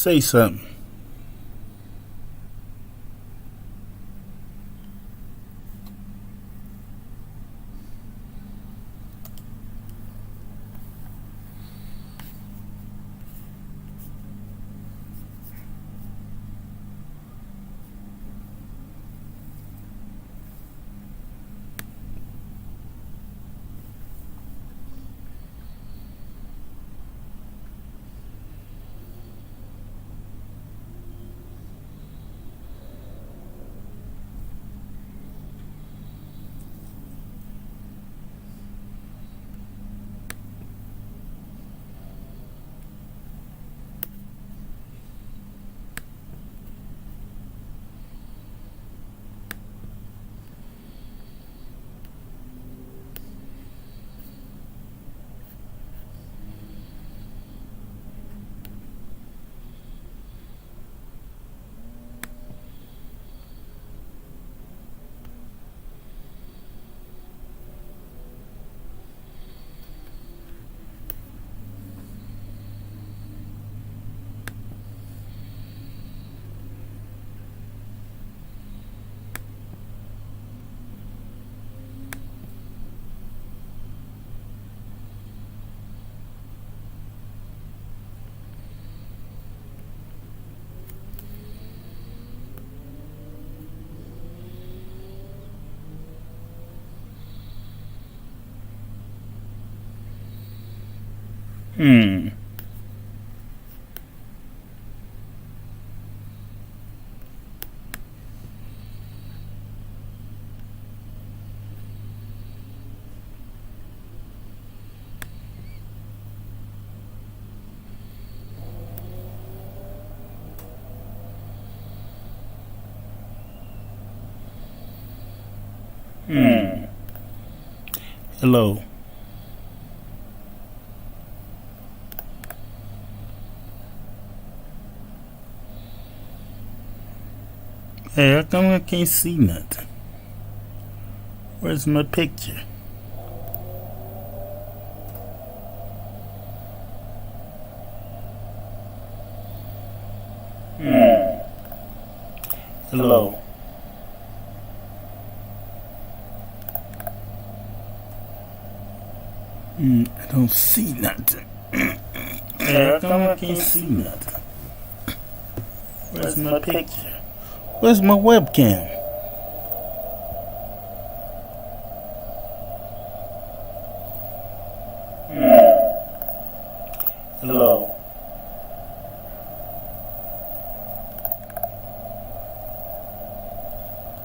Say something. Hello. Hey, how come I can't see nothing? Where's my picture? Hello. I don't see nothing. Hey, how come I can't see nothing? Where's my picture? Where's my webcam? Hello.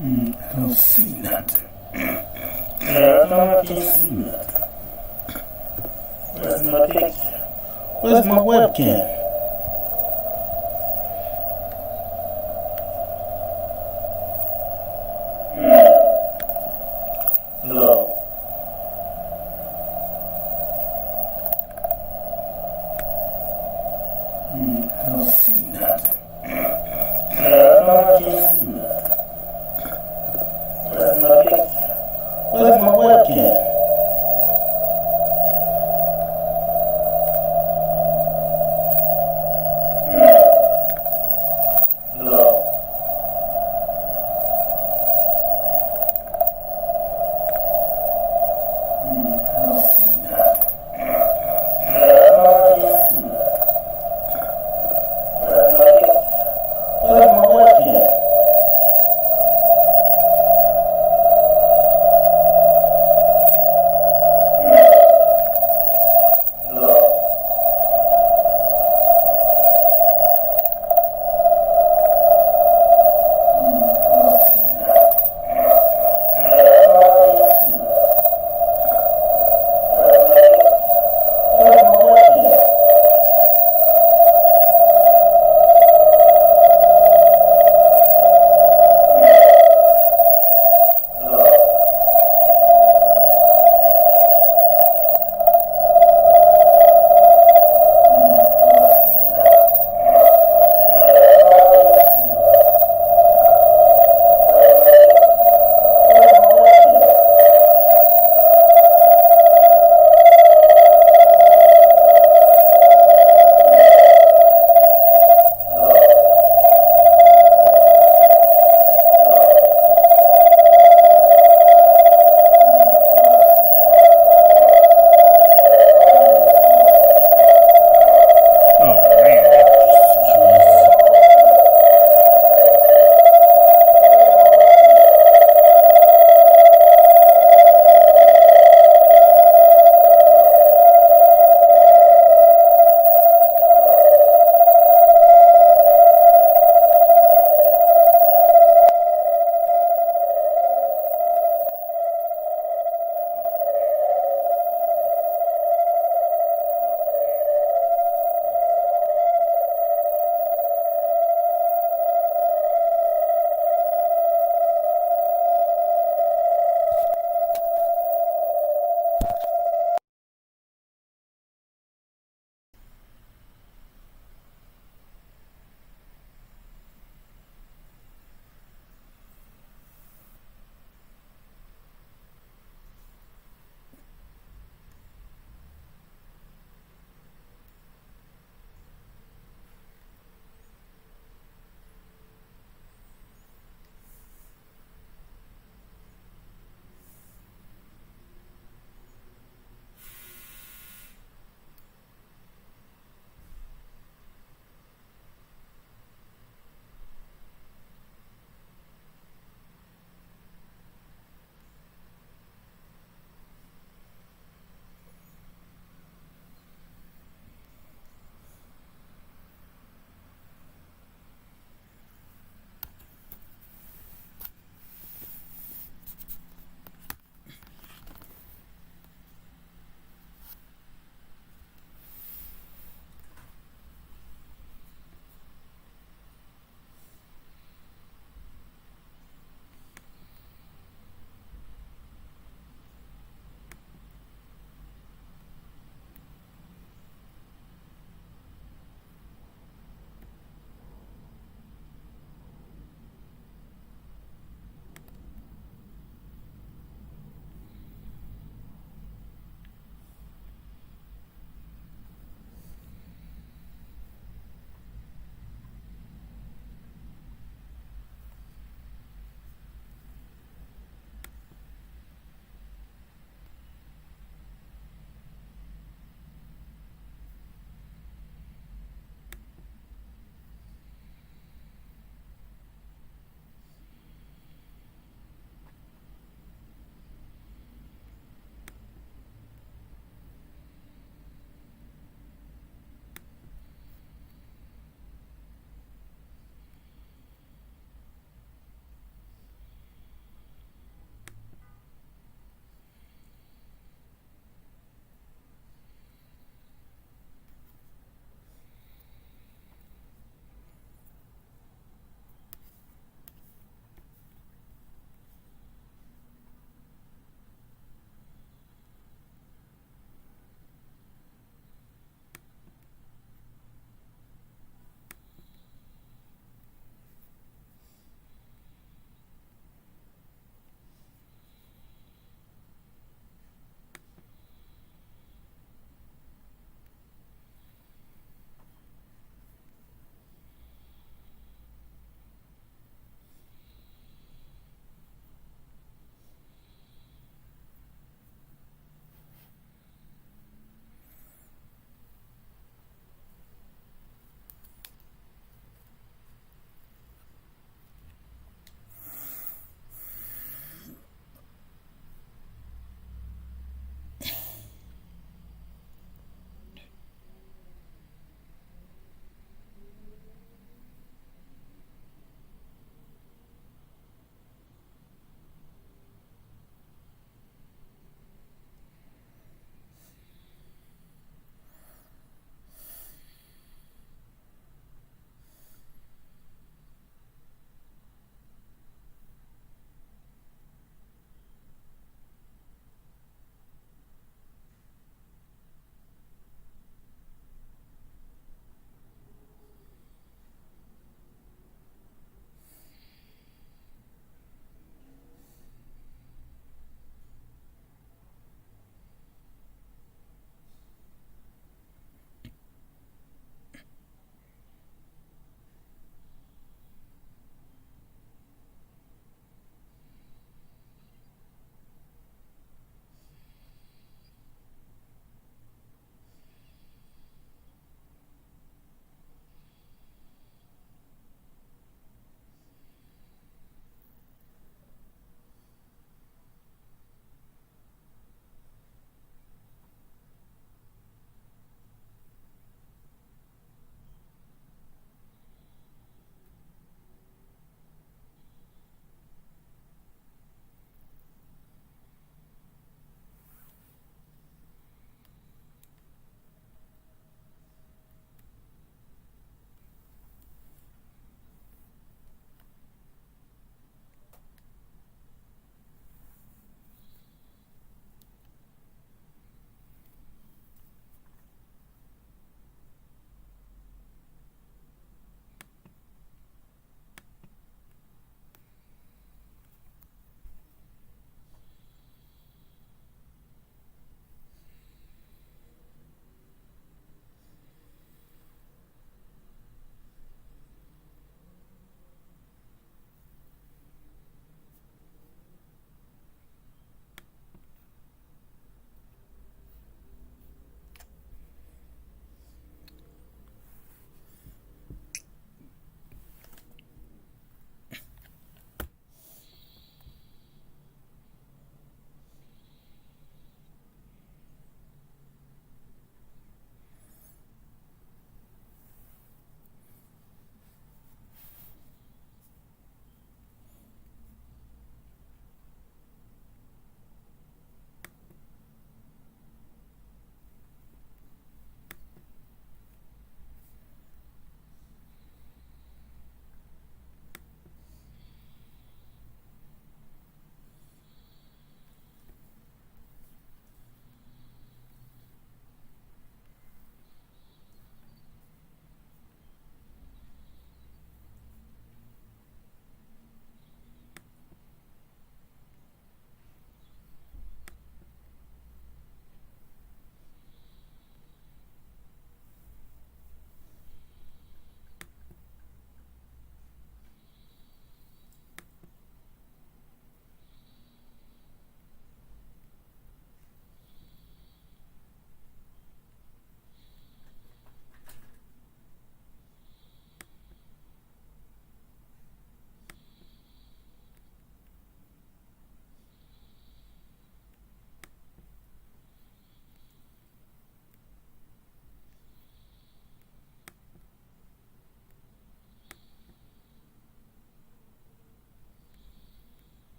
I don't see nothing. Hey, how come I can't see nothing? Where's my picture? Where's my webcam? Hello. I don't see nothing. How come I can't see nothing? Where's my picture? Where's my webcam? Hello. I don't see nothing. How come I can't see nothing? Where's my picture? Where's my webcam?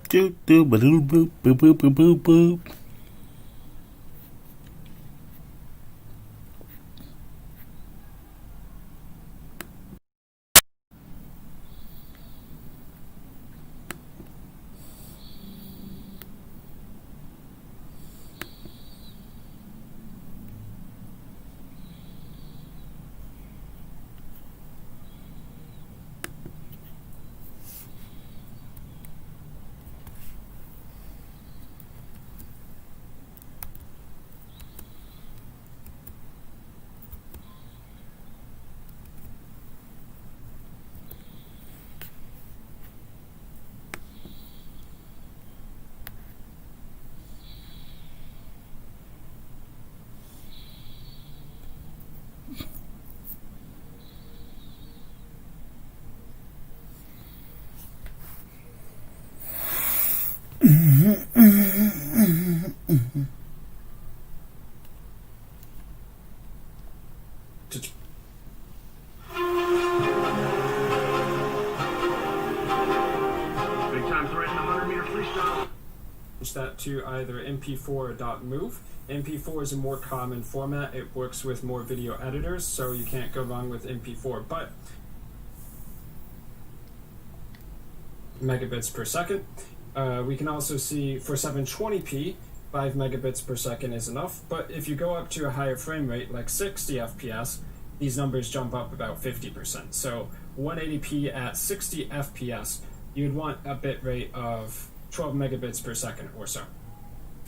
Do do ba doo boop boop boop boop boop boop. That to either MP4 or .move. MP4 is a more common format. It works with more video editors, so you can't go wrong with MP4. But megabits per second. We can also see for 720p, 5 megabits per second is enough. But if you go up to a higher frame rate, like 60 FPS, these numbers jump up about 50%. So 180p at 60 FPS, you'd want a bit rate of 12 megabits per second or so.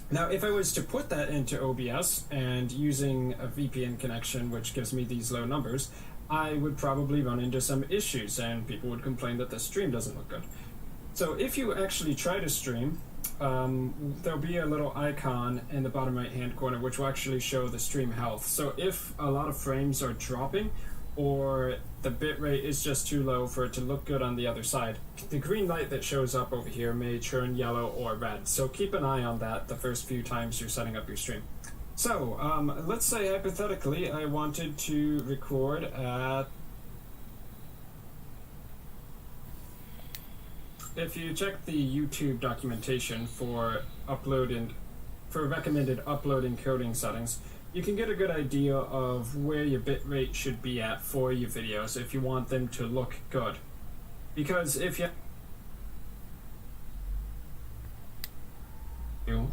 Now, if I was to put that into OBS and using a VPN connection, which gives me these low numbers, I would probably run into some issues and people would complain that the stream doesn't look good. So if you actually try to stream, there'll be a little icon in the bottom right hand corner which will actually show the stream health. So if a lot of frames are dropping or the bitrate is just too low for it to look good on the other side, the green light that shows up over here may turn yellow or red. So keep an eye on that the first few times you're setting up your stream. So let's say hypothetically I wanted to record at... If you check the YouTube documentation for recommended upload encoding settings, you can get a good idea of where your bitrate should be at for your videos if you want them to look good. Because if you...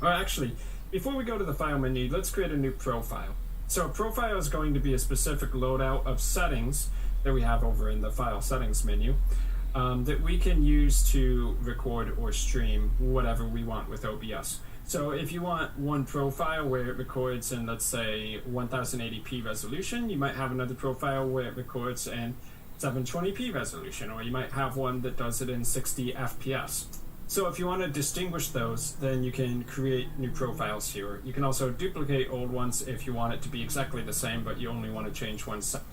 actually, before we go to the file menu, let's create a new profile. So a profile is going to be a specific loadout of settings that we have over in the file settings menu that we can use to record or stream whatever we want with OBS. So if you want one profile where it records in, let's say, 1080p resolution, you might have another profile where it records in 720p resolution, or you might have one that does it in 60 FPS. So if you want to distinguish those, then you can create new profiles here. You can also duplicate old ones if you want it to be exactly the same, but you only want to change one setting.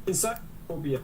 Inside will be a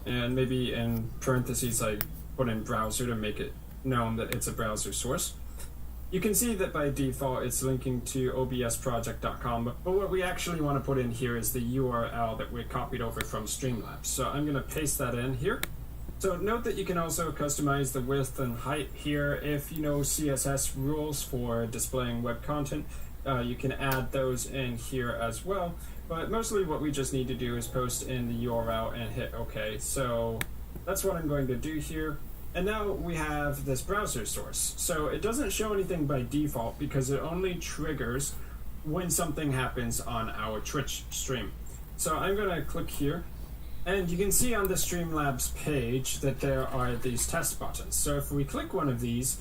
and maybe in parentheses I put in browser to make it known that it's a browser source. You can see that by default it's linking to obsproject.com, but what we actually want to put in here is the URL that we copied over from Streamlabs. So I'm going to paste that in here. So note that you can also customize the width and height here. If you know CSS rules for displaying web content, you can add those in here as well. But mostly what we just need to do is post in the URL and hit OK. So that's what I'm going to do here. And now we have this browser source. So it doesn't show anything by default because it only triggers when something happens on our Twitch stream. So I'm going to click here. And you can see on the Streamlabs page that there are these test buttons. So if we click one of these,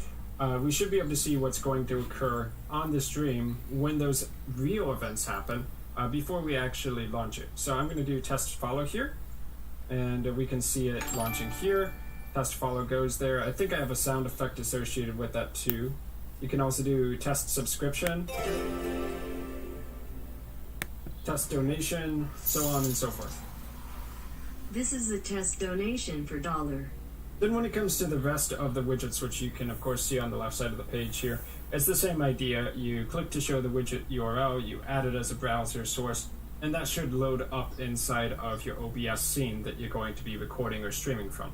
we should be able to see what's going to occur on the stream when those real events happen before we actually launch it. So I'm going to do test follow here, and we can see it launching here. Test follow goes there. I think I have a sound effect associated with that too. You can also do test subscription, test donation, so on and so forth. This is a test donation for $1. Then when it comes to the rest of the widgets, which you can of course see on the left side of the page here, it's the same idea. You click to show the widget URL, you add it as a browser source, and that should load up inside of your OBS scene that you're going to be recording or streaming from.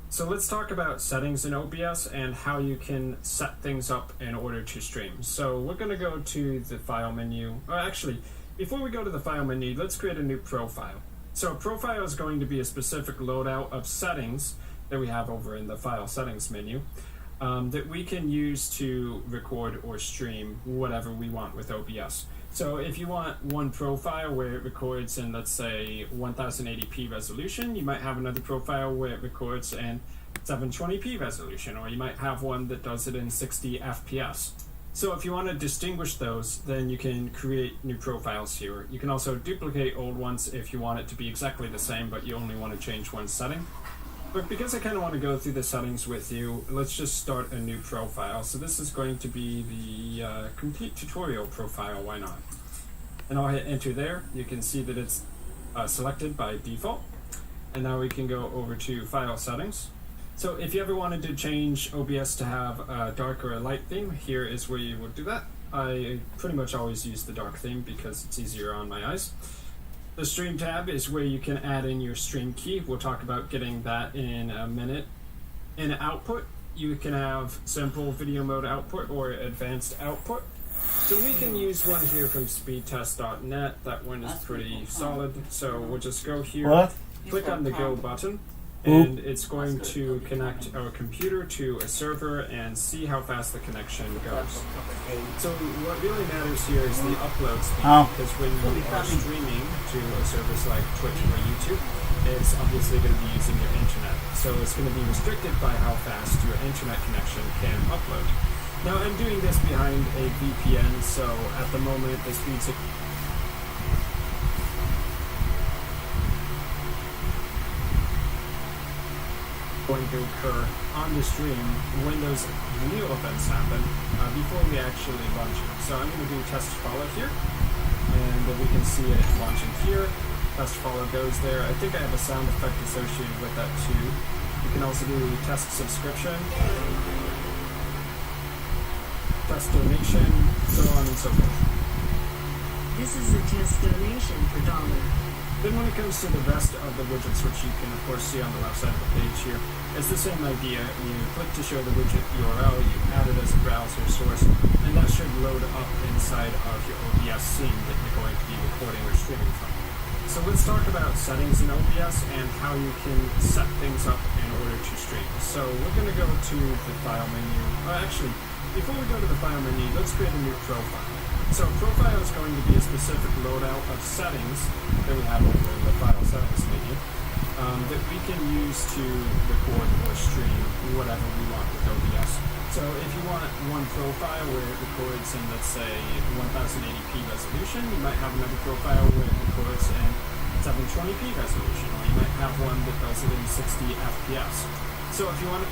So let's talk about settings in OBS and how you can set things up in order to stream. So we're going to go to the file menu. Or actually, before we go to the file menu, let's create a new profile. So a profile is going to be a specific loadout of settings that we have over in the file settings menu that we can use to record or stream whatever we want with OBS. So if you want one profile where it records in, let's say, 1080p resolution, you might have another profile where it records in 720p resolution, or you might have one that does it in 60 FPS. So if you want to distinguish those, then you can create new profiles here. You can also duplicate old ones if you want it to be exactly the same, but you only want to change one setting. But because I kind of want to go through the settings with you, let's just start a new profile. So this is going to be the complete tutorial profile, why not? And I'll hit enter there. You can see that it's selected by default. And now we can go over to file settings. So if you ever wanted to change OBS to have a dark or a light theme, here is where you would do that. I pretty much always use the dark theme because it's easier on my eyes. The stream tab is where you can add in your stream key. We'll talk about getting that in a minute. In output, you can have simple video mode output or advanced output. So we can use one here from speedtest.net. That one is pretty solid. So we'll just go here, click on the go button, and it's going to connect our computer to a server and see how fast the connection goes. So what really matters here is the upload speed, because when you are streaming to a service like Twitch or YouTube, it's obviously going to be using your internet. So it's going to be restricted by how fast your internet connection can upload. Now I'm doing this behind a VPN, so at the moment the speeds going to occur on the stream when those real events happen before we actually launch it. So I'm going to do test follow here, and we can see it launching here. Test follow goes there. I think I have a sound effect associated with that too. You can also do test subscription, test donation, so on and so forth. This is a test donation for $1. Then when it comes to the rest of the widgets, which you can of course see on the left side of the page here, it's the same idea. You click to show the widget URL, you add it as a browser source, and that should load up inside of your OBS scene that you're going to be recording or streaming from. So let's talk about settings in OBS and how you can set things up in order to stream. So we're going to go to the file menu. Actually, before we go to the file menu, let's create a new profile. So profile is going to be a specific loadout of settings that we have over in the file settings menu that we can use to record or stream whatever we want with OBS. So if you want one profile where it records in, let's say, 1080p resolution, you might have another profile where it records in 720p resolution, or you might have one that does it in 60 FPS. So if you want to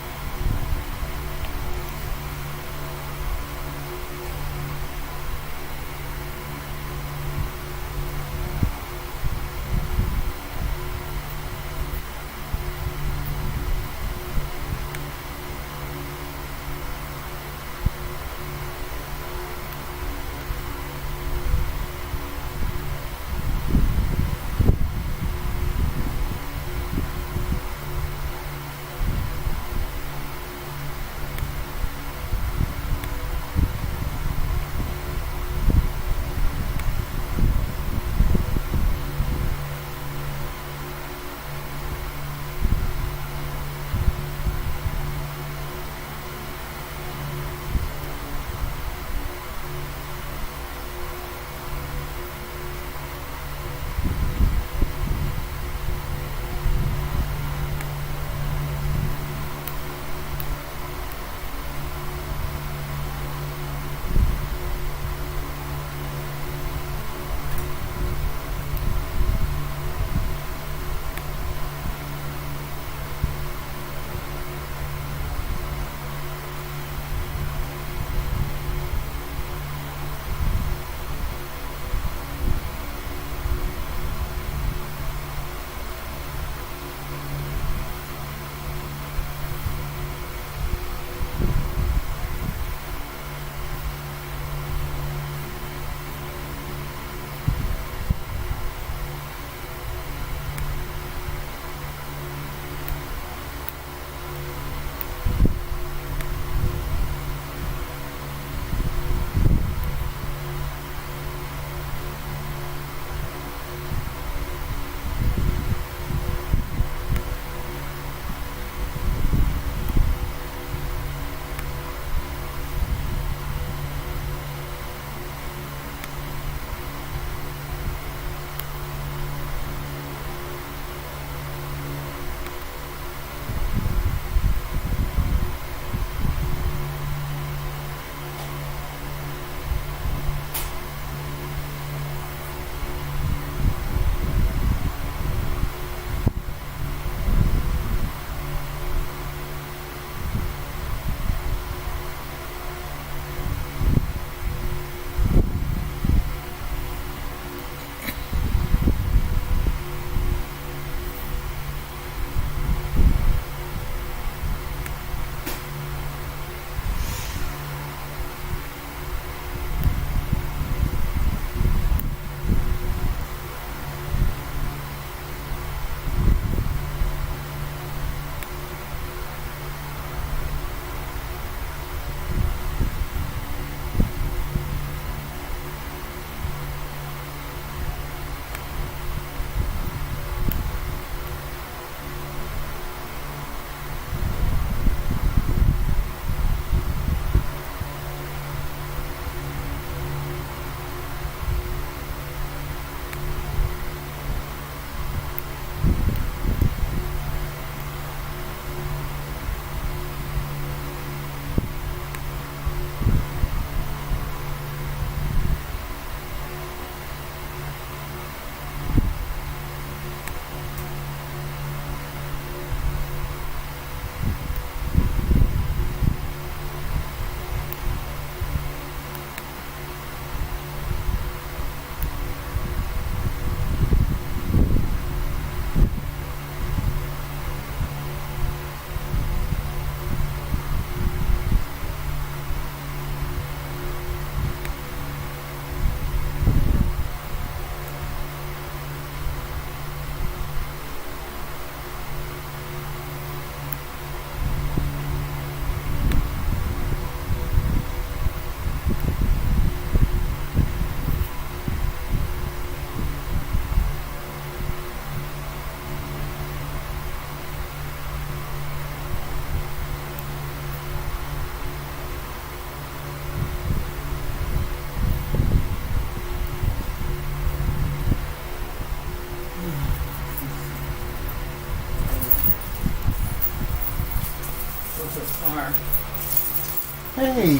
Hey,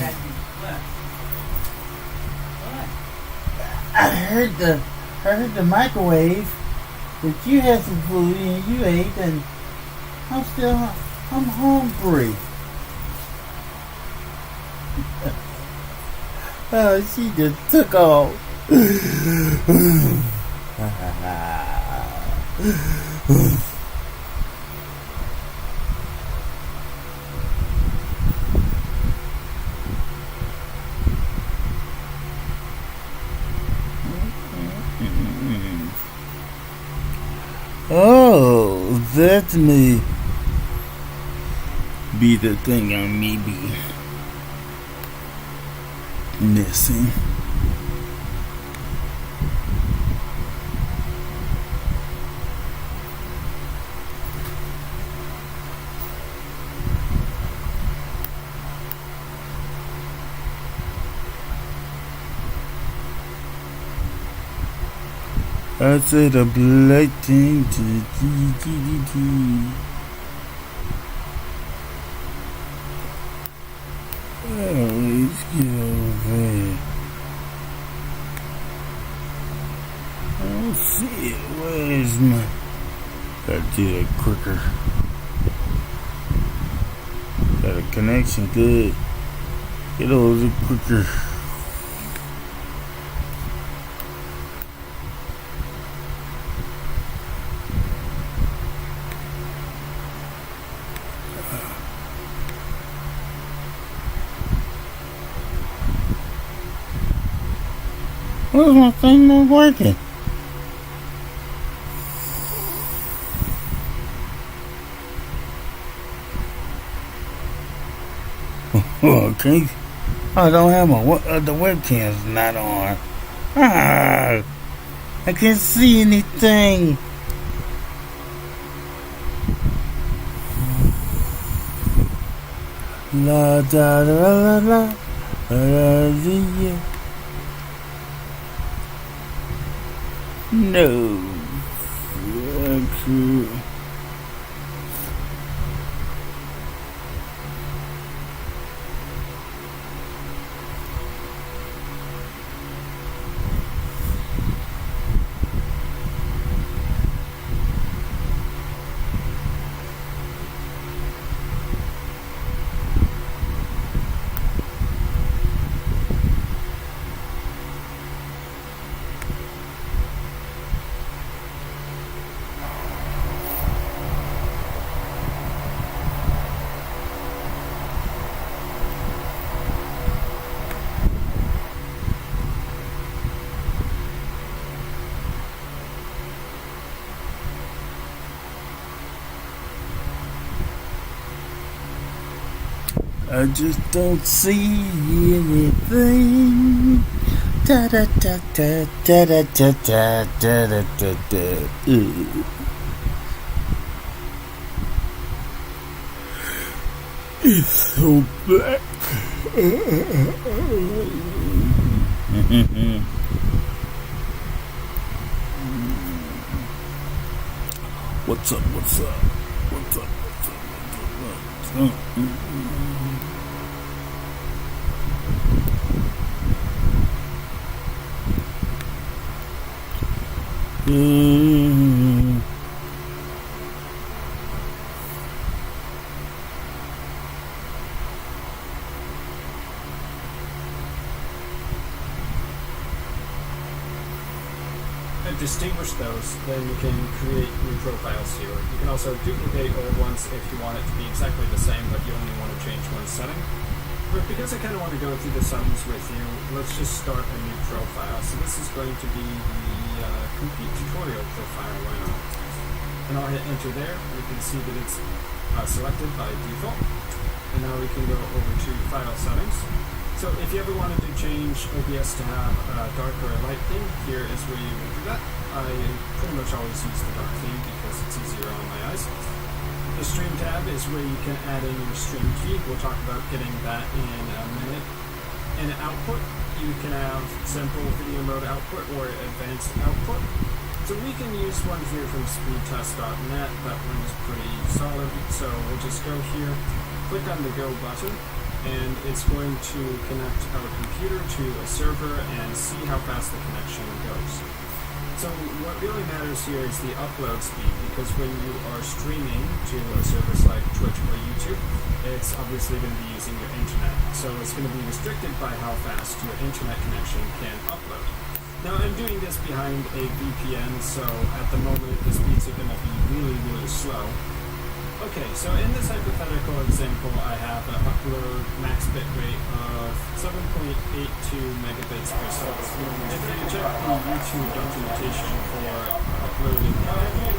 I heard the microwave that you had some food and you ate, and I'm hungry. Oh, she just took off. Oh, that may be the thing I may be missing. I said a black thing to let's get over there. Oh shit, where's my... Gotta do that quicker. Got a connection good. Get over it quicker. Where's my thing not working? Okay. I don't have my the webcam's not on. I can't see anything. La da da la la la la. No. Okay. I just don't see anything. Da da da da da da da da da da da. It's so black. What's up? What's up? What's up? What's up? What's up? Distinguish those, then you can create new profiles here. You can also duplicate old ones if you want it to be exactly the same, but you only want to change one setting. But because I kind of want to go through the settings with you, let's just start a new profile. So this is going to be the complete tutorial profile right now. And I'll hit enter there. We can see that it's selected by default. And now we can go over to file settings. So if you ever wanted to change OBS to have a dark or a light theme, here is where you would do that. I pretty much always use the dark theme because it's easier on my eyes. The stream tab is where you can add in your stream key. We'll talk about getting that in a minute. And output, you can have simple video mode output or advanced output. So we can use one here from speedtest.net. That one is pretty solid. So we'll just go here, click on the go button. and it's going to connect our computer to a server and see how fast the connection goes. So what really matters here is the upload speed, because when you are streaming to a service like Twitch or YouTube, it's obviously going to be using your internet. So it's going to be restricted by how fast your internet connection can upload. Now I'm doing this behind a VPN, so at the moment the speeds are going to be really, really slow. Okay, so in this hypothetical example, I have an upload max bitrate of 7.82 megabits per second. If you check the YouTube documentation for uploading,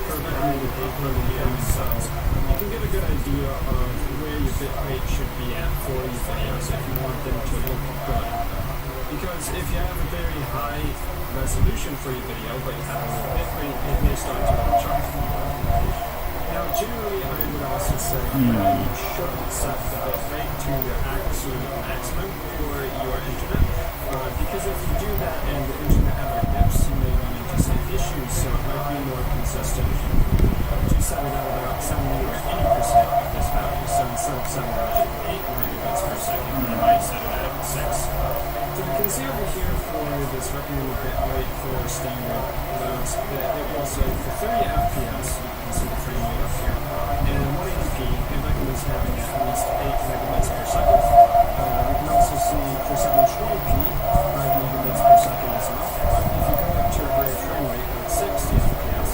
for recommended uploading images, you can get a good idea of where your bitrate should be at for your videos if you want them to look good. Because if you have a very high resolution for your video, but you have a low bitrate, it may start to chunk. Now, generally, I would also say that you should set the bitrate to your absolute maximum for your internet, because if you do that and the internet ever dips, you may run into some issues, so it might be more consistent to set it at about 70 or 80% of this value. So instead of 7 or 8 megabits per second, you might set it at 6. So you can see over here for this recommended bitrate for standard loads that it will say for 30 FPS, you can see the frame rate up here, and 180p, it recommends having at least 8 megabits per second. We can also see for 720p, 5 megabits per second is enough, but if you go up to a higher frame rate like 60 FPS,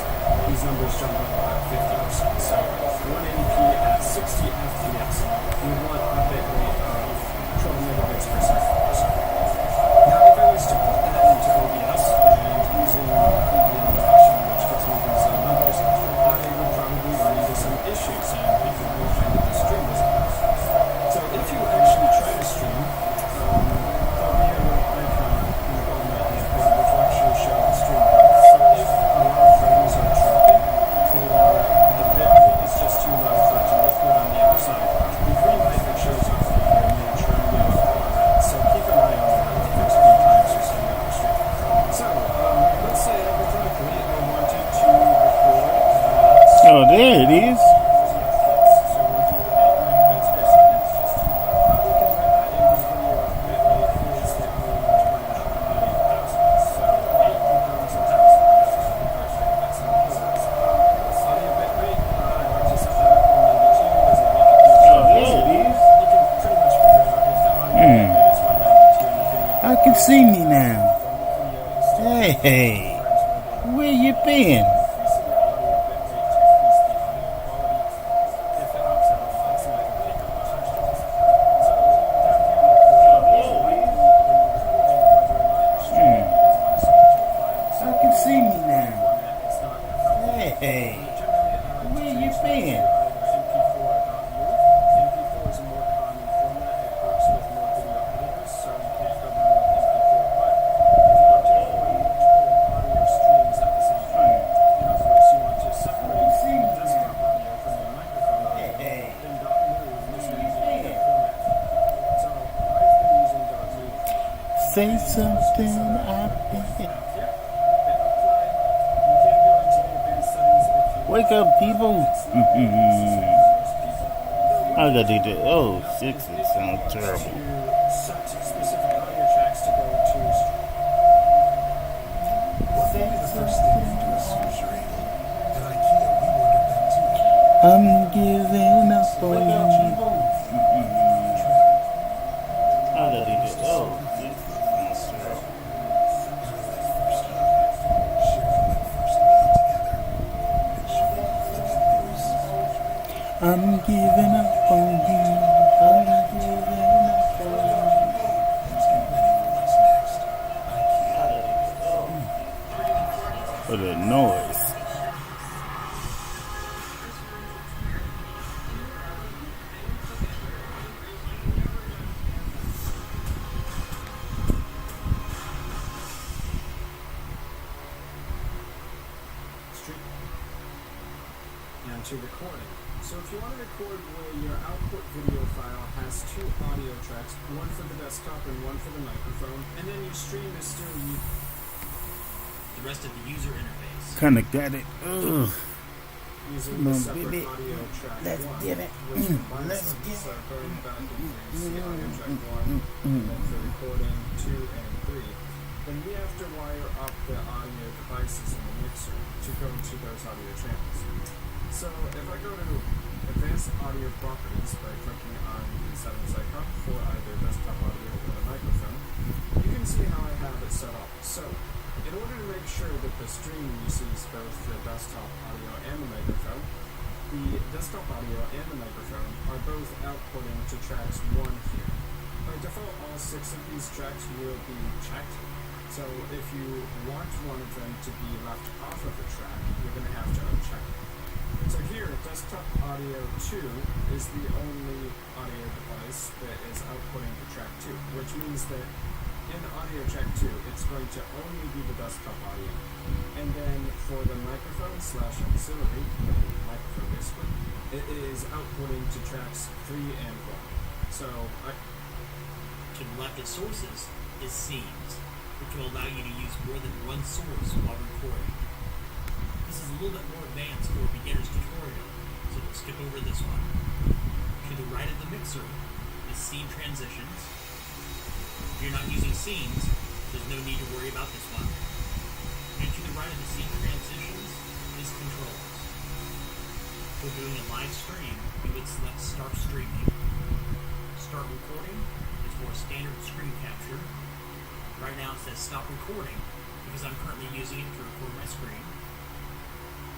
these numbers jump up about 50%. So 180p at 60 FPS, you want a bitrate of 12 megabits per second. Now, if I was to put that into OBS and using VPN connection, which gives me these numbers, I would probably run into some issues and people will find that the stream isn't enough. So if you actually try to stream, there'll be a little icon in the bottom right hand corner which will actually show the stream health. So if a lot of frames are dropping or the bitrate is just too low for it to look good on the other side, the green light that shows up over here may turn yellow or red. So keep an eye on that. Let's say hypothetically I wanted to record. Oh, there it is. So we'll do 8 megabits per second. We can put that in the video bitrate is that we multiply that by 8,000. So 8 becomes 1,000. Audio bitrate, I like to set that at 192. Does it make it huge? Oh, there it is. You can pretty much figure out if the audio bitrate is 192 and the video. I can see me now. Hey, where you been? I can see me now. Hey, where you been? MP4 is a more common format. It works with more video editors, so you can't go wrong with MP4. But if you want to pull audio streams at the same time, in other words, you want to separate the desktop audio from your microphone audio, then .move is an easy format. So I've been using .move. Say something, I think. Wake up, people. I gotta do that. Oh, 6, it sounds terrible. Set specific audio tracks to go to. What may be the first thing you do as soon as you're able? At IKEA, we wondered that too. I'm giving up on you. I gotta do that. Oh, 6, it sounds terrible. I'm giving up on you. I'm giving up on you. What a noise. And to recording. So if you want to record where your output video file has 2 audio tracks, one for the desktop and one for the microphone, and then your stream is still the rest of the user interface. Kinda got it. Ugh. using Come the on, separate baby. audio track Let's 1, get it. which combines Let's them. get So it. going back into see audio track 1, and then for recording 2 and 3, then we have to wire up the audio devices in the mixer to go to those audio channels. So if I go to Advanced Audio Properties by clicking on the settings icon for either desktop audio or the microphone, you can see how I have it set up. So in order to make sure that the stream receives both the desktop audio and the microphone, the desktop audio and the microphone are both outputting to tracks 1 here. By default, all 6 of these tracks will be checked. So if you want one of them to be left off of a track, you're going to have to uncheck it. So here, desktop audio 2 is the only audio device that is outputting to track 2, which means that in audio track 2, it's going to only be the desktop audio. And then for the microphone / auxiliary, the microphone basically, it is outputting to tracks 3 and 1. So To the left of sources is scenes, which will allow you to use more than one source while recording. This is a little bit more advanced for a beginner's tutorial, so we'll skip over this one. To the right of the mixer is scene transitions. If you're not using scenes, there's no need to worry about this one. And to the right of the scene transitions is controls. For doing a live stream, you would select Start Streaming. Start Recording is for standard screen capture. Right now it says Stop Recording because I'm currently using it to record my screen.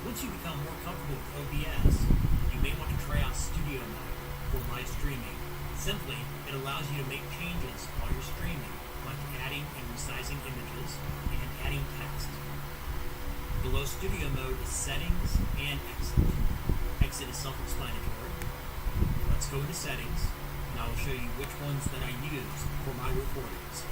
Once you become more comfortable with OBS, you may want to try out Studio Mode for live streaming. Simply, it allows you to make changes while you're streaming, like adding and resizing images and adding text. Below Studio Mode is Settings and Exit. Exit is self-explanatory. Let's go into Settings, and I will show you which ones that I use for my recordings.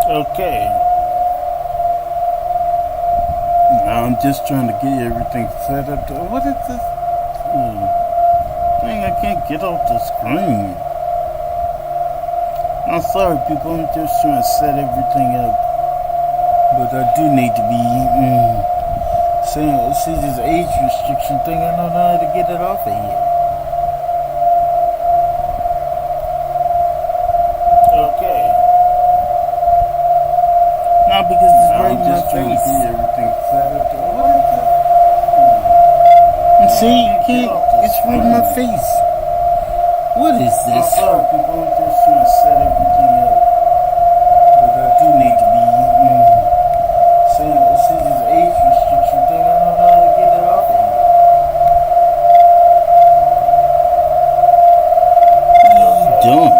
Okay. Now I'm just trying to get everything set up. What is this? Dang, I can't get off the screen. I'm sorry, people. I'm just trying to set everything up. But I do need to be saying, see this age restriction thing. I don't know how to get it off of here. Okay. Now because it's right in my face. Everything set up. What is this? And see, you can't. It's right in my face. What is this? I'm sorry, people. I'm just trying to set everything up. But I do need to be saying, see this age restriction thing. I don't know how to get it off of here. What are you doing?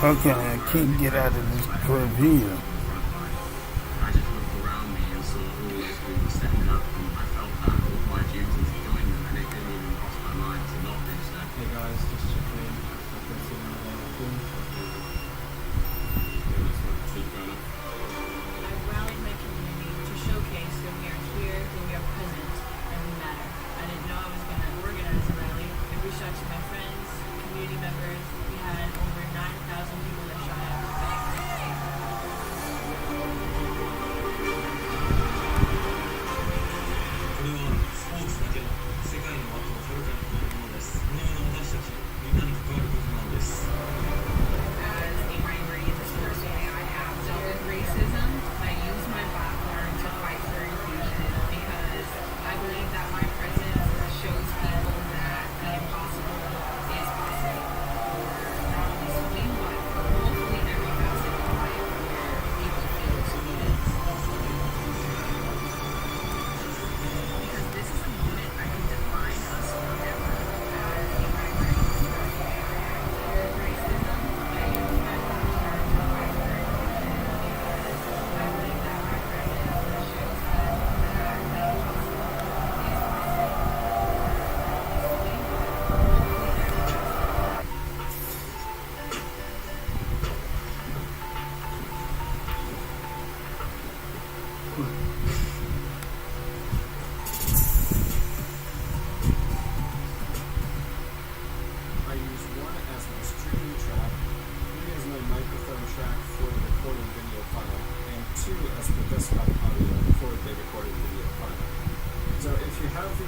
Okay, I can't get out of this curve here. I just looked around me and saw all those people setting up, and I felt that it was my duty to join them, and it didn't even cross my mind to not do so. Hey guys, just checking in. I've rallied my community to showcase that we are here, that we are present, and we matter. I didn't know I was going to organize a rally. I reached out to my friends, community members. We had over 9,000 people that showed up.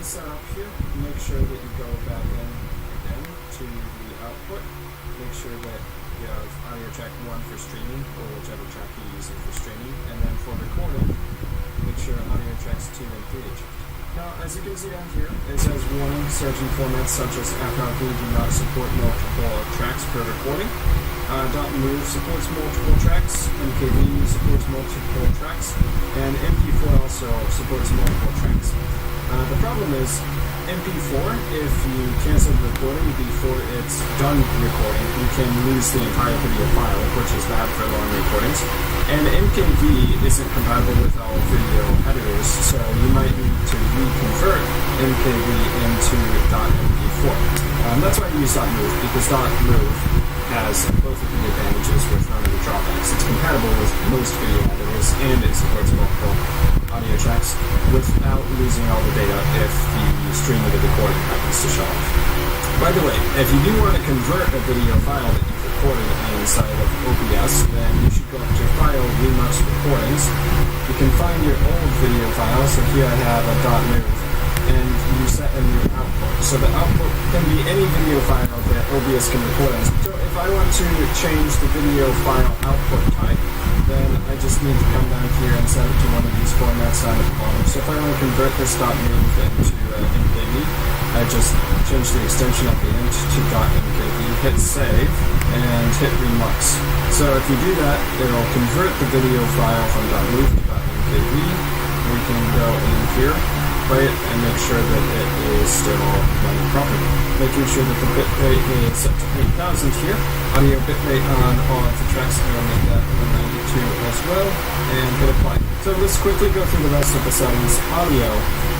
set up here, make sure that you go back in again to the output. Make sure that you have audio track 1 for streaming, or whichever track you're using for streaming, and then for recording, make sure audio tracks 2 and 3 are checked. Now, as you can see down here, it says warning, certain formats such as FLV do not support multiple tracks per recording. .move supports multiple tracks, MKV supports multiple tracks, and MP4 also supports multiple tracks. The problem is, MP4, if you cancel the recording before it's done recording, you can lose the entire video file, which is bad for long recordings. And MKV isn't compatible with all video editors, so you might need to reconvert MKV into .mp4. That's why I use .move, because .move has both of the advantages with none of the drawbacks. It's compatible with most video editors, and it supports multiple audio tracks without losing all the data if the stream of the recording happens to show off. By the way, if you do want to convert a video file that you've recorded inside of OBS, then you should go up to File, Remux Recordings. You can find your old video file, so here I have a .move, and you set a new output. So the output can be any video file that OBS can record in. So if I want to change the video file output type, then I just need to come down here and set it to one of these formats down at the bottom. So if I want to convert this .move into MKV, I just change the extension at the end to .mkv, hit save, and hit remux. So if you do that, it'll convert the video file from .move to .mkv. We can go in here, play it, and make sure that it is still running properly. Making sure that the bitrate is set to 8000 here. Audio bitrate on all of the tracks, I will make that 192 as well, and hit apply. So let's quickly go through the rest of the settings. Audio,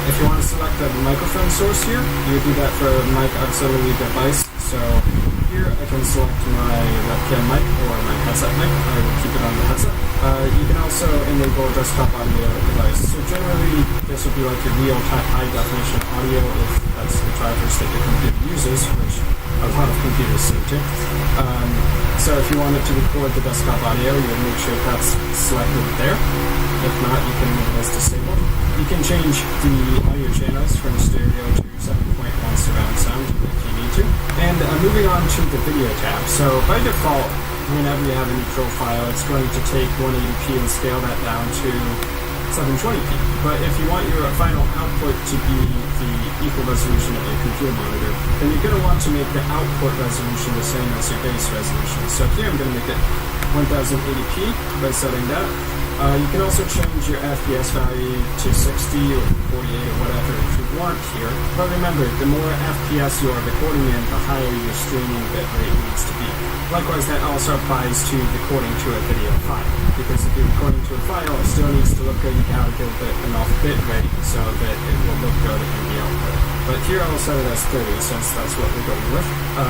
if you want to select a microphone source here, you do that for mic auxiliary device. So here I can select my webcam mic or my headset mic. I will keep it on the headset. You can also enable desktop audio device. So generally, this would be like your real high definition audio if that's the drivers that your computer uses, which a lot of computers seem to. So if you wanted to record the desktop audio, you would make sure that's selected there. If not, you can leave it as disabled. You can change the audio channels from stereo to 7.1 surround sound if you need to. And moving on to the video tab. So by default, whenever you have a new profile, it's going to take 180p and scale that down to 720p. But if you want your final output to be the equal resolution of your computer monitor, then you're going to want to make the output resolution the same as your base resolution. So here I'm going to make it 1080p by setting that. You can also change your FPS value to 60 or 48 or whatever if you want here. But remember, the more FPS you are recording in, the higher your streaming bitrate needs to be. Likewise, that also applies to recording to a video file. Because if you're recording to a file, it still needs to look good. You gotta give it enough bitrate so that it will look good in the output. But here I'll set it as 30 since that's what we're going with.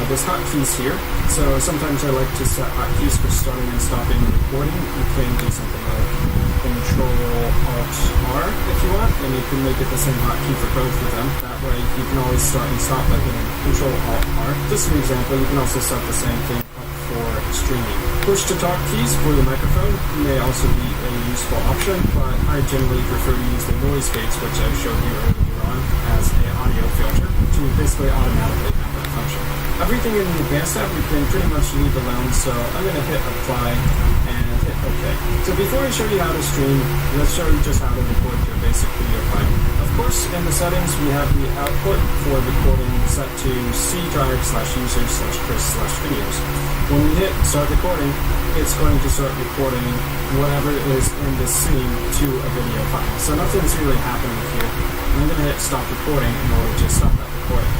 There's hotkeys here. So sometimes I like to set hotkeys for starting and stopping the recording. You can do something like Control-Alt-R if you want, and you can make it the same hotkey for both of them. That way you can always start and stop by hitting Control-Alt-R. Just an example, you can also set the same thing up for streaming. Push-to-talk keys for the microphone may also be a useful option, but I generally prefer to use the noise gates, which I showed you earlier on, as an audio filter to basically automatically have that function. Everything in the advanced tab we can pretty much leave alone, so I'm going to hit apply and hit OK. So before I show you how to stream, let's show you just how to record your basic video file. Of course, in the settings we have the output for recording set to C drive/user/Chris/videos. When we hit start recording, it's going to start recording whatever is in the scene to a video file. So nothing's really happening here. I'm going to hit stop recording in order to stop that recording.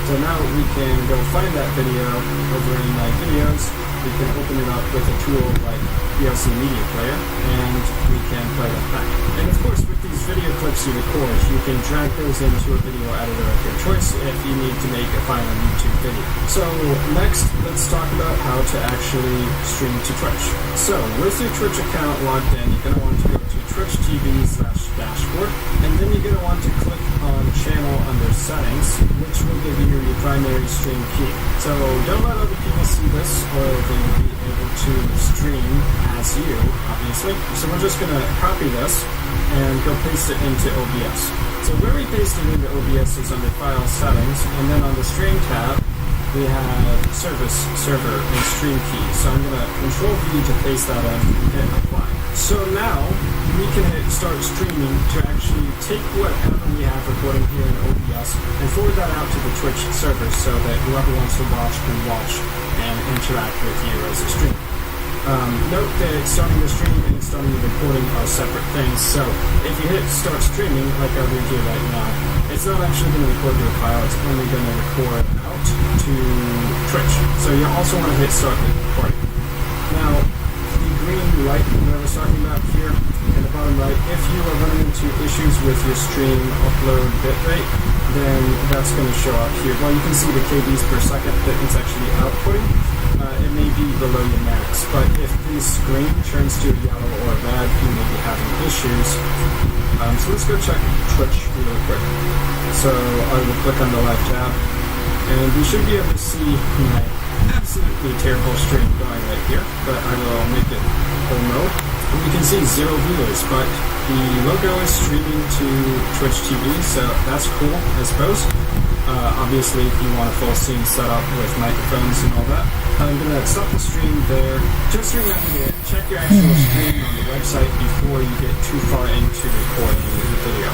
So now we can go find that video over in my videos. We can open it up with a tool like VLC Media Player, and we can play that back. And of course, with these video clips you record, you can drag those into a video editor of your choice if you need to make a final YouTube video. So next, let's talk about how to actually stream to Twitch. So with your Twitch account logged in, you're going to want to go to Twitch TV/dashboard, and then you're going to want to click on channel under settings, which will give you your primary stream key. So don't let other people see this, or they will be able to stream as you, obviously. So we're just going to copy this and go paste it into OBS. So where we paste it into OBS is under File Settings, and then on the Stream tab, we have Service, Server, and Stream Key. So I'm going to Control V to paste that in and hit Apply. So now we can hit Start Streaming to actually take whatever we have recording here in OBS and forward that out to the Twitch server so that whoever wants to watch can watch and interact with you as a streamer. Note that starting the stream and starting the recording are separate things, so if you hit start streaming, like I read here right now, it's not actually going to record your file, it's only going to record out to Twitch. So you also want to hit start recording. Now, the green light that I was talking about here in the bottom right, if you are running into issues with your stream upload bitrate, then that's going to show up here. Well, you can see the KBs per second that it's actually outputting. It may be below your max, but if this green turns to yellow or red, you may be having issues. So let's go check Twitch real quick. So I will click on the left tab, and we should be able to see my absolutely terrible stream going right here, but I will make it full mode. And we can see 0 viewers, but the logo is streaming to Twitch TV, so that's cool, I suppose. Obviously, if you want a full scene set up with microphones and all that, I'm going to stop the stream there. Just remember to check your actual stream on the website before you get too far into recording the video.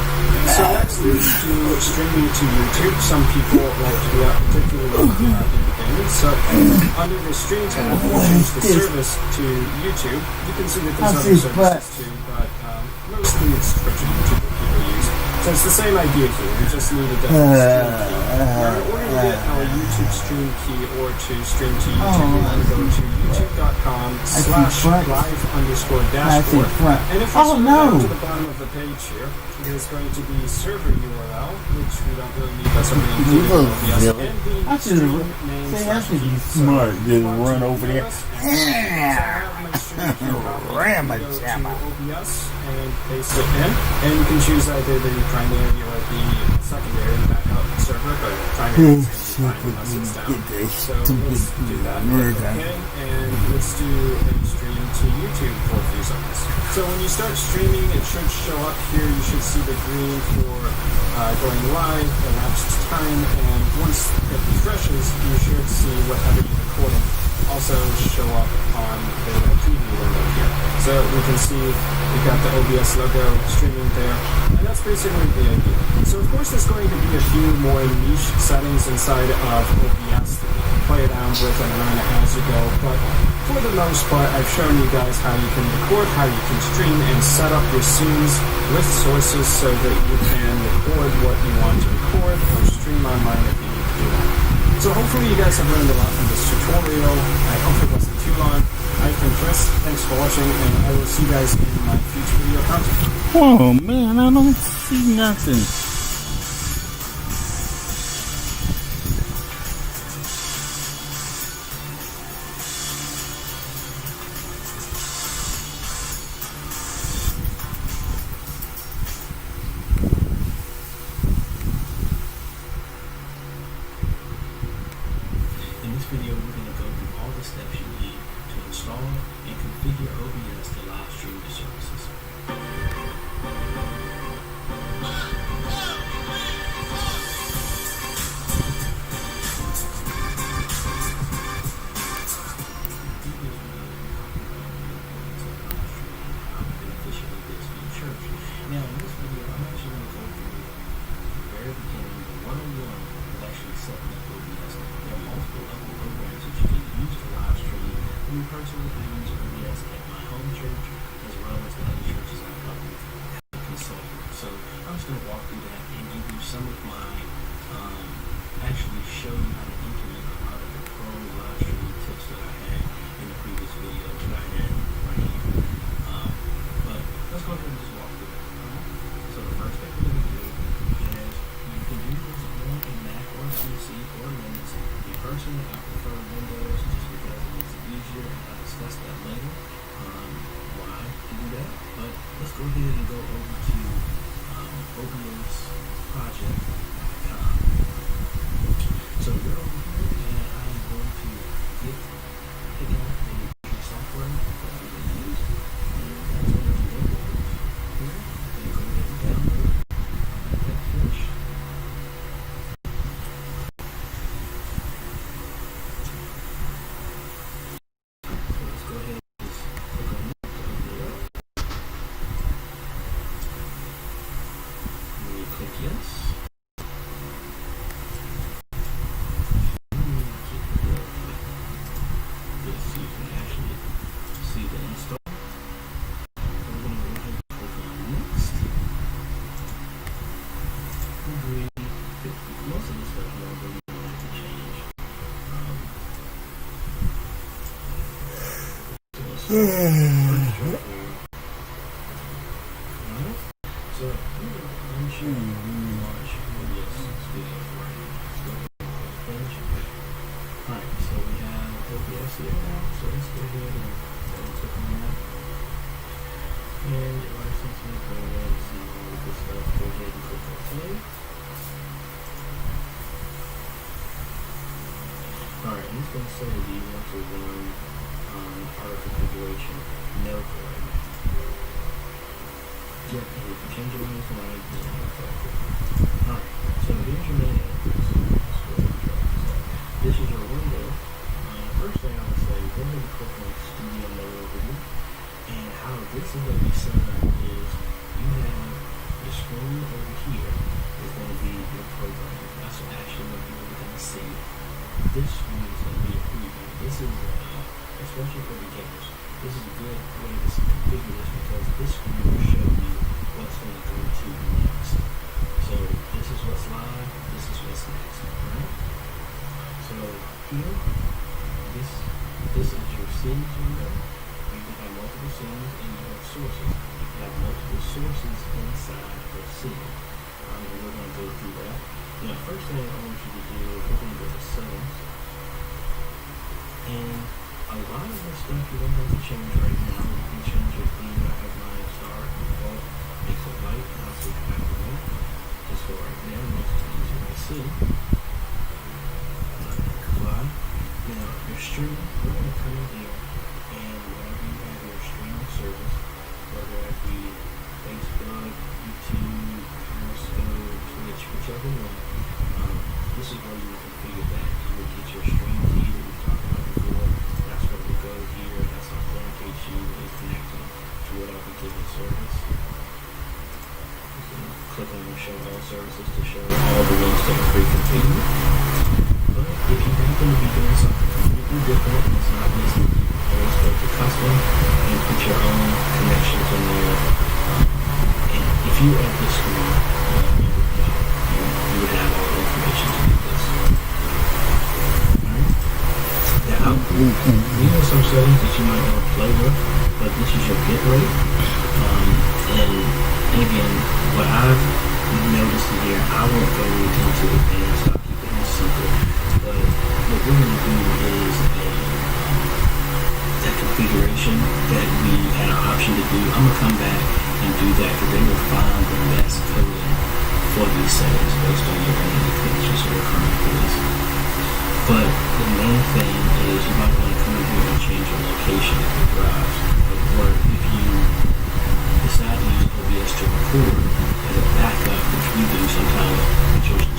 So next leads to streaming to YouTube. Some people like to do that, particularly in the beginning. So under the stream tab, we'll change the service to YouTube. You can see that there's other services too, but mostly it's Twitch and YouTube that people use. So it's the same idea here. We just need a different stream key. Now, in order to get our YouTube stream key or to stream to YouTube, we want to go to youtube.com/live_dashboard. And if we scroll down to the bottom of the page here, there's going to be server URL, which we don't really need. That's something included in OBS. And the stream name / key. Smart, just run over there. Ram it, OBS and paste it in, and you can choose either the primary or the secondary backup server, but primary is fine unless it's down. So let's do that. Okay, and let's do a stream to YouTube for a few seconds. So when you start streaming, it should show up here. You should see the green for going live, elapsed time, and once it refreshes, you should see whatever you're recording also show up on the preview window here. So we can see we've got the OBS logo streaming there, and that's basically the idea. So of course there's going to be a few more niche settings inside of OBS that you can play around with and learn as you go, but for the most part I've shown you guys how you can record, how you can stream, and set up your scenes with sources so that you can record what you want to record or stream online if you need to do that. So hopefully you guys have learned a lot from this tutorial. I hope it wasn't too long. I've been Chris. Thanks for watching, and I will see you guys in my future video content. Oh man, I don't see nothing. In this video, we're going to go through all the steps you need to install and configure OBS to live stream your services. Now, in this video, I'm actually going to go through the very beginning, the 101 of actually setting up OBS. There are multiple other programs that you can use to live stream. Me personally, I use OBS at my home church as well as the other churches I've helped with consulting. So I'm just going to walk through that and give you some of my, actually show you how to implement a lot of the pro live streaming tips that I had in the previous video that I had right here. But let's go ahead and just walk through it. So the first thing we're going to do is you can do this on a Mac or PC or Linux. Me personally, I prefer Windows just because it's easier, and I'll discuss that later. Why? to do that. But let's go ahead and go over to OBSproject.com. So we're over here, and I'm going to pick out the software that we're going to use. And that's going to be located here. And go ahead and download that finish. So let's go ahead and just click on it to open it up. And we click yes. So you can actually see the install. So we're going to go ahead and click on next. Most of the stuff you are going to have to change. So I'm sure you watch OBS videos right now. So finish. Alright, so we have OBS here now, so let's go ahead and click on that. And your license will go ahead and see all of this stuff. Go ahead and click OK. Alright, I'm just going to say, do you want to run auto configuration? No for right now. Yep, and if you change your mind tonight, you don't have to. Alright, so here's your main address. This is your window. First thing I would say, go ahead and click on Studio Mode over here. And how this is going to be set up is you have the screen over here is going to be your program. That's actually what you're going to see. This screen is going to be a preview. This is, especially for beginners, this is a good way to configure this because this screen will show you what's going to go to next. So this is what's live, this is what's next, right? So here, this is your scenes window. You can have multiple scenes and you have sources. You can have multiple sources inside the scene. And we're going to go through that. Now, first thing I want you to do is we're going to go to settings. And a lot of this stuff you don't have to change right now. You can change your theme. I have mine star default, makes it white, and I'll take it back to white. Just for right now, next time you can see. Apply. Now, your stream, we're going to come in here, and wherever you have your streaming service, whether it be Facebook, YouTube, Periscope, Twitch, whichever one, this is where you will configure that. You will get your stream key that we've talked about before. That's where we go here. That's authenticates you and connecting to whatever given service. You can click on show all services to show all the ones that are pre-configured. But if you happen to be doing something completely different and it's not listed, always go to custom and put your own connections in there. And if you add this screen, you would have all the information to do this. Alright? Now, these are some settings that you might want to play with, but this is your bit rate. And again, what I've noticed in here, I won't go into advanced, I'll keep it simple. But what we're going to do is that configuration that we had an option to do. I'm going to come back and do that because they will find the best code for these settings based on your own connections or current police. But the main thing is you might want to come in here and change your location of your drives. Or if you decide to use OBS to record as a backup, which we do sometimes,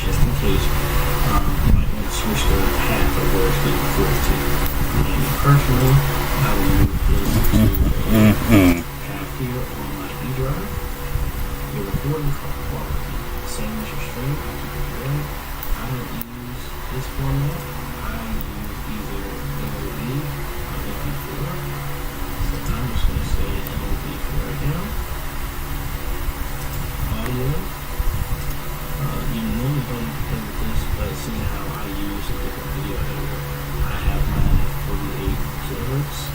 just in case, you might want to switch the path of where it's being recorded to. And personally, I will move this to a path here on my E drive. Your recording quality, same as your stream, I keep it red. I don't use this format. I use either MOV or MP4. So I'm just going to say MOV for right now. Audio. You normally don't play with this, but seeing how I use a different video editor, I have mine at 48 kilohertz.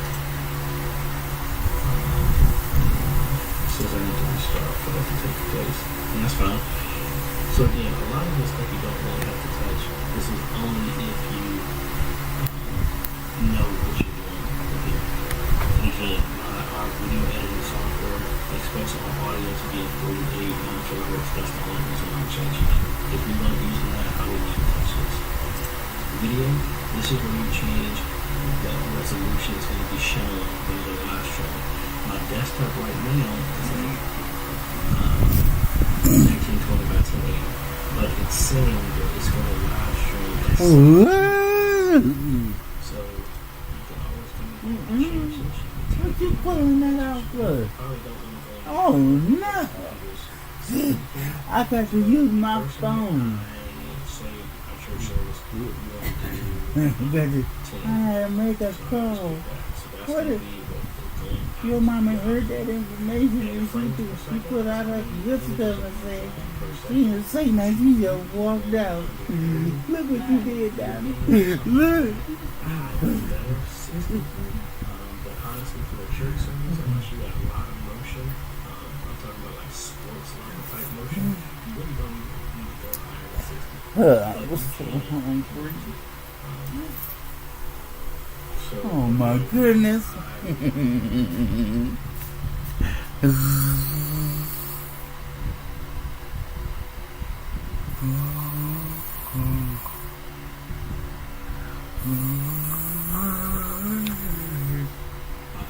It says I need to restart for that to take place, and that's fine. So again, a lot of this stuff you don't really have to touch. This is only if you know what you're doing with it. And again, our video editing software expects our audio to be at 48 kilohertz. That's the only reason I'm changing it. If we don't use that, I would not touch this. Video, this is where you change the resolution is going to be shown when the live stream. My desktop right now is at 1920 by 1080, but it's saying that it's going to live stream at 60. So you can always come in and change this. What you pulling that out for? Oh no! I got to use my phone. You got to. I had to make a call. What if your mama heard that information and she put out her good stuff and said she didn't say nothing, she just walked out. Look what you did, Donnie. Look. But honestly, for a church service, unless you got a lot of motion, I'm talking about like sports level type motion, you really don't need to go higher than 60. I was so hungry. So, Oh my goodness.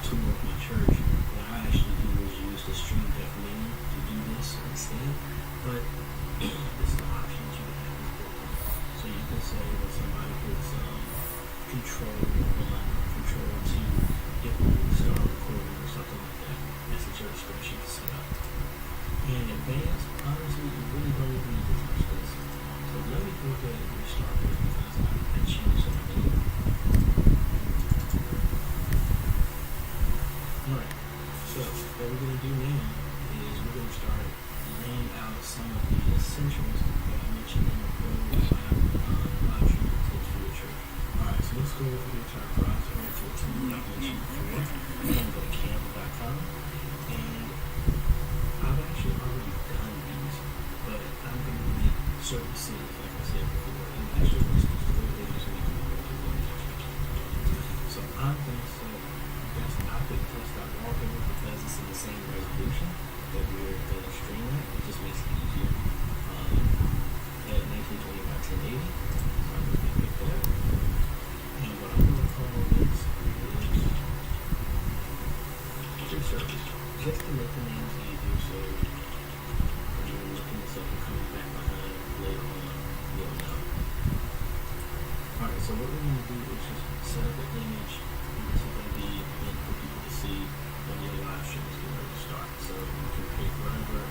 to with my church, what I actually do is use the stream deck menu to do this instead, but this is an option that you can have this built in. So you can say when somebody puts control 1 or control 2, it will start recording or something like that. That's a church spreadsheet to set up. In advance, honestly, you really don't even need to touch this. So let me go ahead and restart this because I changed something. Alright, so what we're going to do now is we're going to start laying out some of the essentials that I mentioned in the live stream tips for your church. Alright, so let's go over the entire process right to the team that I mentioned before. We're going to go to camp.com, and I've actually already done these, but I'm going to make certain cities, like I said before, and actually let's just go ahead and just make them all do. So I'm going to say I could test out wallpaper because it's in the same resolution that we're going to stream at. It just makes it easier. At 1920 by 1080. So I'm going to pick that. And what I'm going to call this is your service. Just to make the names easier so when you're looking this up and coming back behind later on, you'll know. Alright, so what we're going to do is just set up an image. This is going to be for people to see when your live stream is getting ready to start. So you can pick whatever.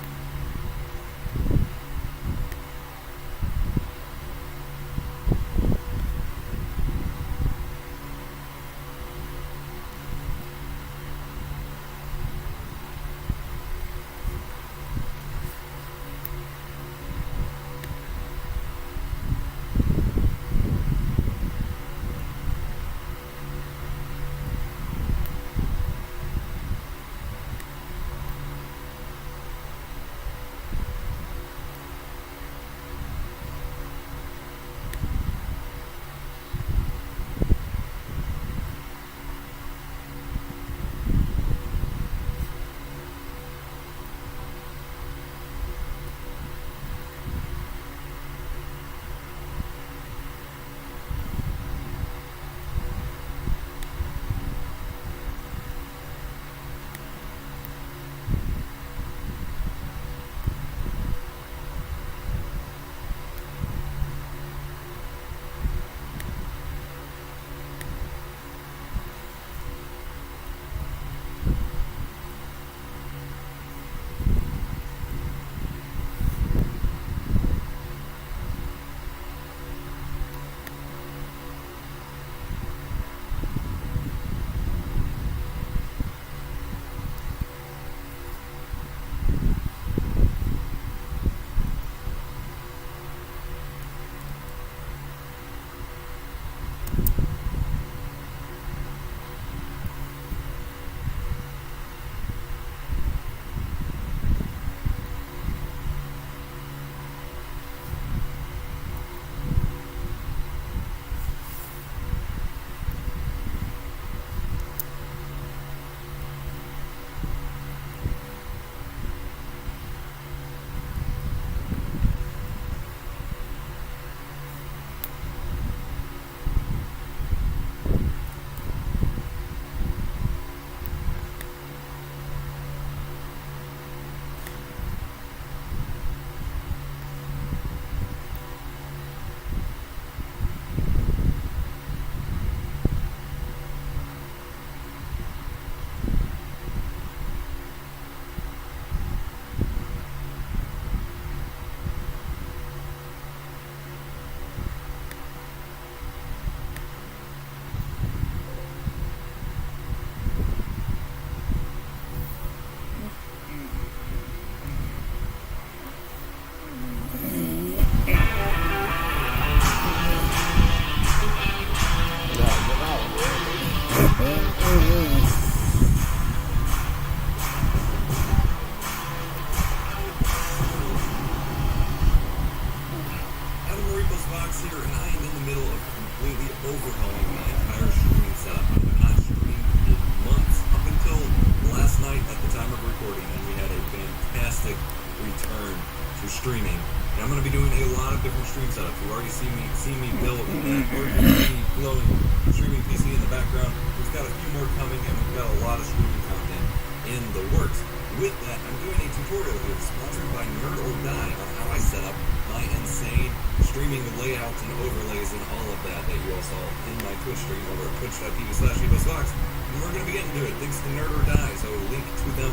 streaming setup. You've already seen me build, already seen me blowing streaming PC in the background. We've got a few more coming, and we've got a lot of streaming content in the works. With that, I'm doing a tutorial here sponsored by Nerd or Die on how I set up my insane streaming layouts and overlays and all of that you all saw in my Twitch stream over at twitch.tv/EvosVox. And we're going to be getting to it thanks to Nerd or Die, so a link to them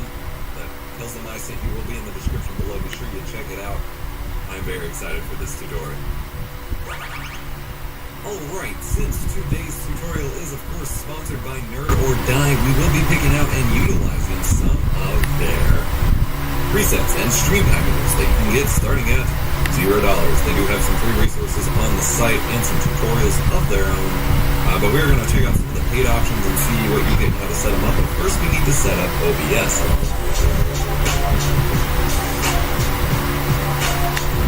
that tells them I sent you will be in the description below. Be sure you check it out. I'm very excited for this tutorial. Alright, since today's tutorial is of course sponsored by Nerd or Die, we will be picking out and utilizing some of their presets and stream packages that you can get starting at $0. They do have some free resources on the site and some tutorials of their own, but we're going to check out some of the paid options and see what you get and how to set them up. But first we need to set up OBS.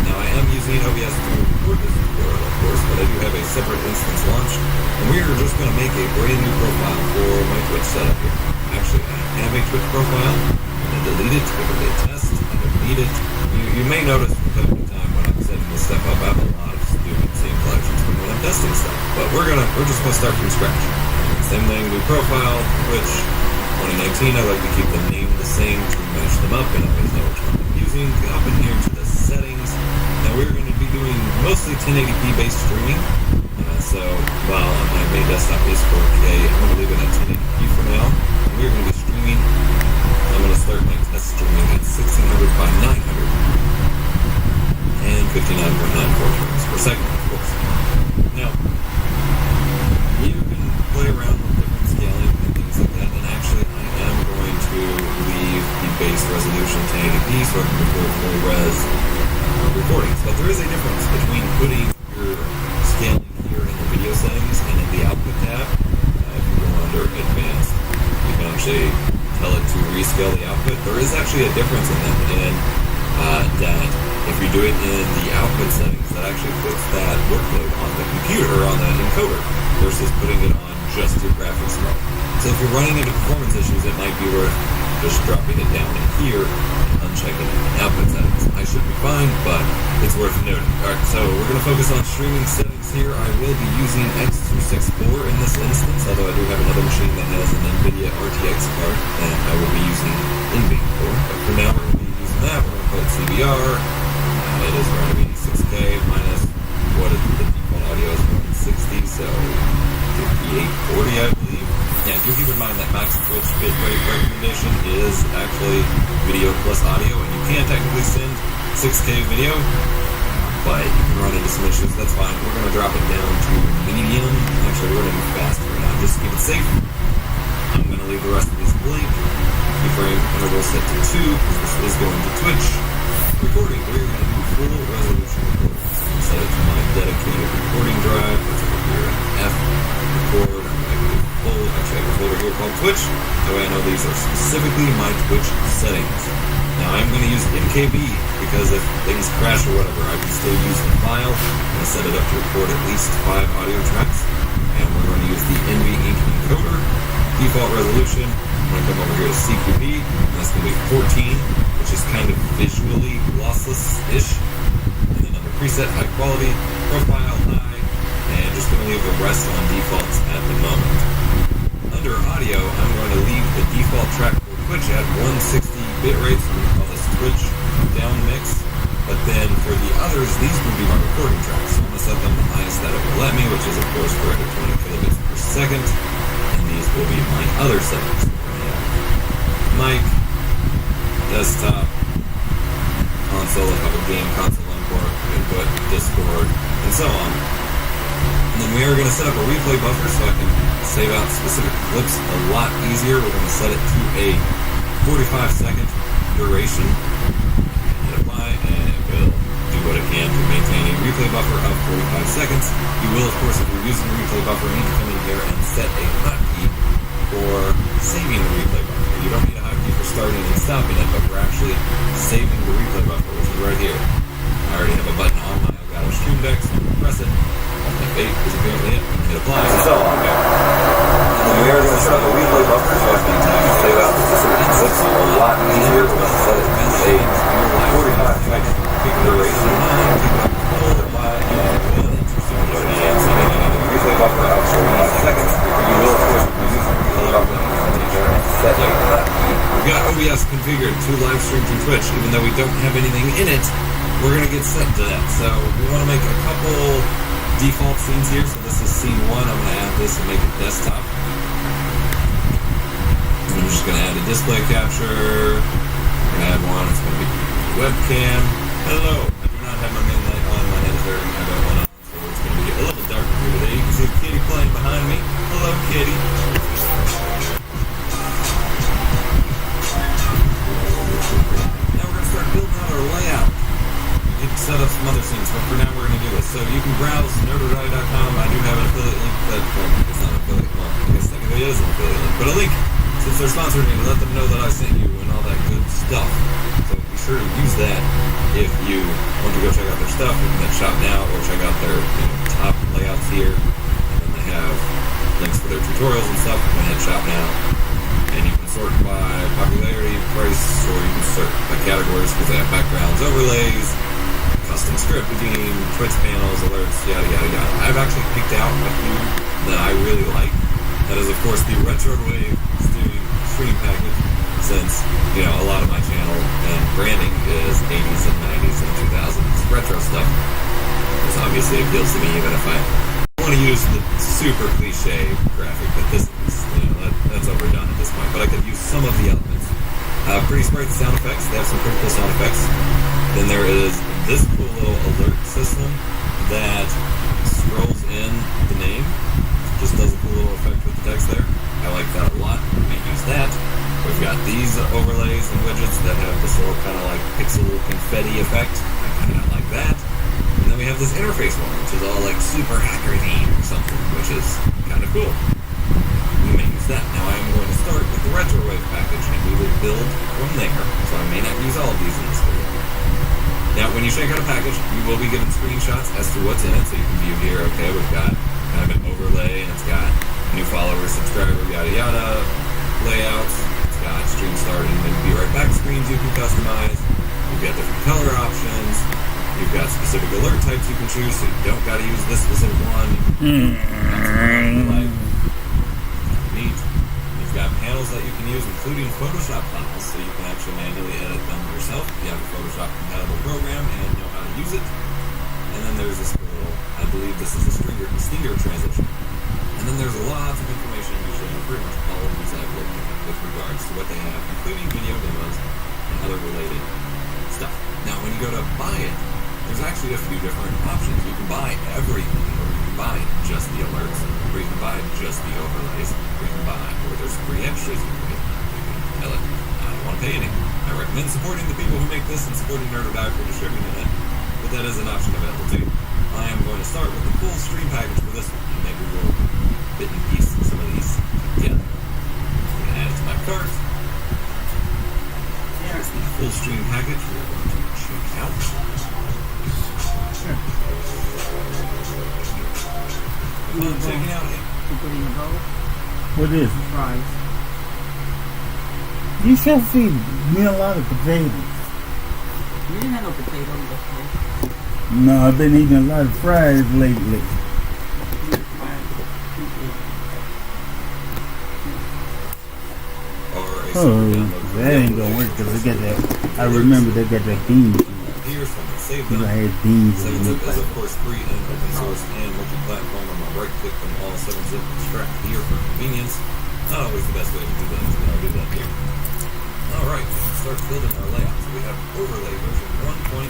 Now I am using OBS to record this tutorial, of course, but I do have a separate instance launched, and we are just going to make a brand new profile for my Twitch setup here. Actually, I have a Twitch profile. I'm going to delete it, give it a test, I don't need it. You may notice from time to time when I'm setting this stuff up, I have a lot of stupid same collections when I'm testing stuff, but we're just going to start from scratch. Same thing, new profile, Twitch 2019. I like to keep the name the same to match them up and always know which one I'm using. Up in here to the settings. Now we're going to be doing mostly 1080p based streaming. So while my main desktop is 4K, I'm going to leave it at 1080p for now. And we're going to be streaming. I'm going to start my test streaming at 1600 by 900 and 59.94 frames per second, of course. Now, you can play around with different scaling and things like that, and actually I am going to leave the base resolution 1080p so I can record full res recordings. But there is a difference between putting your scaling here in the video settings and in the output tab. If you go under advanced, you can actually tell it to rescale the output. There is actually a difference in that, and that if you do it in the output settings, that actually puts that workload on the computer, on the encoder, versus putting it on just your graphics card. So if you're running into performance issues, it might be worth just dropping it down in here and unchecking it in output settings. I should be fine, but it's worth noting. Alright, so we're going to focus on streaming settings here. I will be using X264 in this instance, although I do have another machine that has an NVIDIA RTX card that I will be using NVIDIA for. But for now, we're going to be using that. We're going to put CBR. It is going to be 6K minus what is the default audio is 160, so 5840, I believe. Yeah, do keep in mind that max Twitch bitrate recommendation is actually video plus audio, and you can technically send 6K video, but you can run into some issues. That's fine. We're going to drop it down to medium. Actually, we're going to be fast right now, just to keep it safe. I'm going to leave the rest of these blank. Keyframe interval set to 2, because this is going to Twitch. Recording, we're going to do full resolution recording. I'm set it to my dedicated recording drive. That's over here in F. Record. Actually, I have a folder here called Twitch. That way I know these are specifically my Twitch settings. Now I'm going to use MKB because if things crash or whatever, I can still use the file. I'm going to set it up to record at least 5 audio tracks. And we're going to use the NVEnc encoder. Default resolution. I'm going to come over here to CQB. And that's going to be 14, which is kind of visually lossless-ish. And then under preset, high quality, profile, high. And just going to leave the rest on defaults at the moment. Under audio, I'm going to leave the default track for Twitch at 160 bitrate, so we call this Twitch down mix. But then for the others, these will be my recording tracks. So I'm going to set them the highest that it will let me, which is of course 420 kilobits per second. And these will be my other settings. Mic, desktop, console, if I have a game console input, Discord, and so on. And then we are going to set up a replay buffer so I can save out specific clips a lot easier. We're going to set it to a 45-second duration. Hit apply, and it will do what it can to maintain a replay buffer of 45 seconds. You will, of course, if you're using the replay buffer, need to come in here and set a hotkey for saving the replay buffer. You don't need a hotkey for starting and stopping it, but for actually saving the replay buffer, which is right here. I already have a button on my Elgato Stream Deck, so I'm going to press it. F8 is apparently it. Hit apply. So, okay. And then we are going to set up a replay buffer so I can save out the specific clips a lot easier. We're going to set it to a 45 second duration. Keep it up full, and configured to live stream through Twitch, even though we don't have anything in it. We're going to get set to that. So we want to make a couple default scenes here. So this is scene 1. I'm going to add this and make it desktop. I'm just going to add a display capture. I'm going to add one. It's going to be webcam. Hello. I do not have my main light on. My head is very I don't want to. So it's going to be a little darker here today. You can see the kitty playing behind me. Hello, kitty. Now we're going to start building out our layout. We can set up some other scenes, but for now we're going to do this. So you can browse nerderdie.com. I do have an affiliate link, but it's not an affiliate. Well, I guess technically it is an affiliate link, but a link since they're sponsoring me to let them know that I sent you and all that good stuff. So be sure to use that if you want to go check out their stuff. You can hit shop now or check out their top layouts here. And then they have links for their tutorials and stuff. You can hit shop now. And you can sort by popularity, price, or you can sort by categories because they have backgrounds, overlays, custom scripting, Twitch panels, alerts, yada yada yada. I've actually picked out a few that I really like. That is, of course, the Retrowave stream package, since, a lot of my channel and branding is 80s and 90s and 2000s retro stuff. This obviously appeals to me even if I want to use the super cliche graphic that this is. That's overdone at this point, but I could use some of the elements. Pretty sprite sound effects. They have some pretty cool sound effects. Then there is this cool little alert system that scrolls in the name. Just does a cool little effect with the text there. I like that a lot. We may use that. We've got these overlays and widgets that have this little kind of like pixel confetti effect. I kind of like that. And then we have this interface one, which is all like super hacker theme or something, which is kind of cool. We may use that. Now I am going to start with the Retrowave package, and we will build from there. So I may not use all of these in this video. Now, when you check out a package, you will be given screenshots as to what's in it, so you can view here. Okay, we've got kind of an overlay, and it's got new followers, subscriber, yada yada, layouts. It's got stream starting and be right back screens you can customize. You've got different color options. You've got specific alert types you can choose, so you don't got to use this specific one. Neat. You've got panels that you can use, including Photoshop files, so you can actually manually edit them yourself if you have a Photoshop compatible program and know how to use it. And then there's this little, I believe this is a stinger transition. And then there's lots of information usually on pretty much all of these I've looked at with regards to what they have, including video demos and other related stuff. Now, when you go to buy it, there's actually a few different options. You can buy everything, or you can buy just the alerts, or you can buy just the overlays, or you can buy, or there's free extras you can get. You can tell it, I don't want to pay anything. I recommend supporting the people who make this and supporting Nerd or Die for distributing it, but that is an option available too. I am going to start with the full stream package for this one, and maybe we'll bit and piece some of these together. I'm going to add it to my cart. Here's the full stream package we're going to check out. Upon checking out it. What is it? Fries. You should feed me a lot of potatoes. You didn't have no potatoes before. No, I've been eating a lot of fries lately. Oh, that ain't gonna work because they got that. I remember they got that beans. You know, I had beans. 7-zip is, of course, free and open source and multi-platform. I'm going to right-click them all 7-zip extract here for convenience. Not always the best way to do that, but I'll do that here. Alright, let's start building our layout. So we have overlay version 1.1.